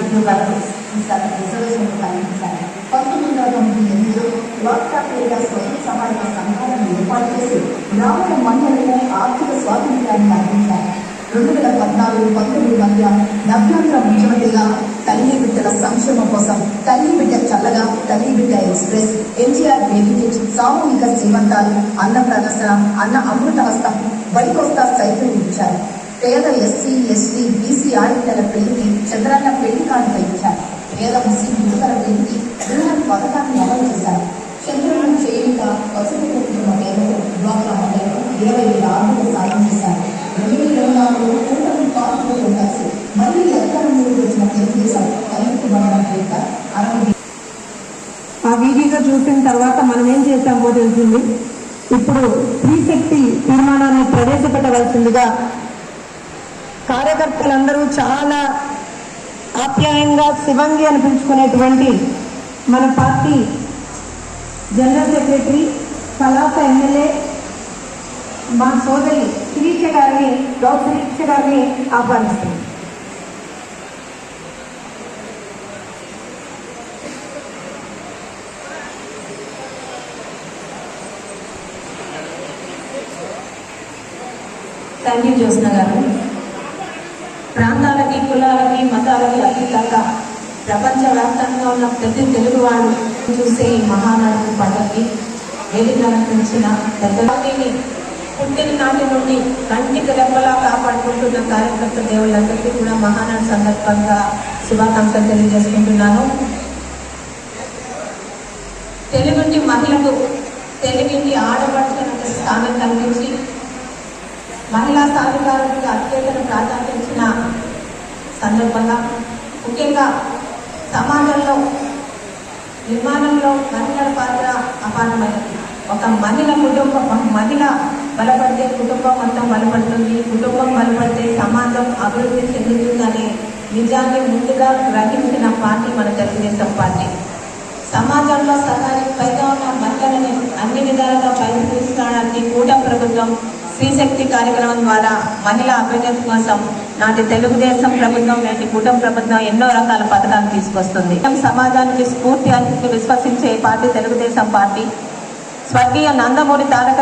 ఉద్యోగాలకు రిజర్వేషన్ కల్పించాలి. 1998లో వాట్సాప్ లేదా స్వయం సహాయక సంఘాలను ఏర్పాటు చేసి గ్రామీణ మహిళలకు ఆర్థిక స్వాతంత్ర్యాన్ని అందించారు. 2014-19 మధ్య నవ్యాంధ్ర ముఖ్యమంత్రిగా తల్లి బిడ్డల సంక్షేమం కోసం తల్లి బిడ్డ చల్లగా, తల్లి బిడ్డ ఎక్స్ప్రెస్, ఎన్టీఆర్ బేబీ కిట్, సామూహిక శ్రీమంతాలు, అన్న ప్రదర్శన, అన్న అమృత హస్తం, బైకోస్తా సైకిల్ ఇచ్చారు. పేద ఎస్సీ, ఎస్టీ, బీసీ ఆడపిల్లల పెళ్లికి చంద్రన్న పెళ్లి కానుక ఇచ్చారు. పేద ముస్లిం యువతల పెళ్లికి బృహన్ పథకాన్ని అమలు చేశారు. చంద్రన్న చేయుట పసుపు కుటుంబ పేరుతో డ్వాక్రా మహిళలకు 20,000 ఆర్థిక సాయం చేశారు. 2024లో కూటమి పార్టీలతో కలిసి మళ్లీ అధికారంలోకి వచ్చిన తెలుగుదేశం కలుపు బంధం పేరిట 60. ఆ వీడియోలో చూసిన తర్వాత మనం ఏం చేస్తామో తెలిసింది. ఇప్పుడు స్త్రీశక్తి తీర్మానాన్ని ప్రవేశపెట్టవలసిందిగా కార్యకర్తలందరూ చాలా ఆప్యాయంగా శివంగి అని పిలుచుకునేటువంటి మన party general secretary Palasa MLA మా సోదరి శిరీష గారిని ఆహ్వానిస్తుంది. థ్యాంక్ యూ జ్యోత్స్న గారు. ప్రాంతాలకి, కులాలకి, మతాలకి అతీతంగా ప్రపంచవ్యాప్తంగా ఉన్న ప్రతి తెలుగువాడు చూసే ఈ మహానాడు పండుగకి వేదిక అలంకరించిన పెద్దవాటిని పుట్టిన నాటి నుండి కంటికి రెప్పలా కాపాడుకుంటున్న కార్యకర్త దేవుళ్ళందరికీ కూడా మహానాడు సందర్భంగా శుభాకాంక్షలు తెలియజేసుకుంటున్నాను. తెలుగుంటి మహిళకు, తెలుగుంటి ఆడపడుచులకు స్థానం కల్పించి మహిళా సాధికారులకు అత్యంత ప్రాధాన్యత ఇచ్చిన సందర్భంగా ముఖ్యంగా సమాజంలో నిర్మాణంలో మహిళల పాత్ర అపారమైనది. ఒక మహిళ బలపడితే కుటుంబం మొత్తం బలపడుతుంది, కుటుంబం బలపడితే సమాజం అభివృద్ధి చెందుతుందనే నిజాన్ని ముందుగా గ్రహించిన పార్టీ మన తెలుగుదేశం పార్టీ. సమాజంలో సగానికి పైగా ఉన్న మహిళలని అన్ని విధాలుగా పైకి తీసుకురావడానికి కూటమి ప్రభుత్వం స్త్రీశక్తి కార్యక్రమం ద్వారా మహిళా అభ్యున్నతి కోసం నాటి తెలుగుదేశం ప్రభుత్వం, నేటి కూటమి ప్రభుత్వం ఎన్నో రకాల పథకాలు తీసుకొస్తుంది. సమాజానికి స్ఫూర్తి అని విశ్వసించే పార్టీ తెలుగుదేశం పార్టీ. స్వర్గీయ నందమూరి తారక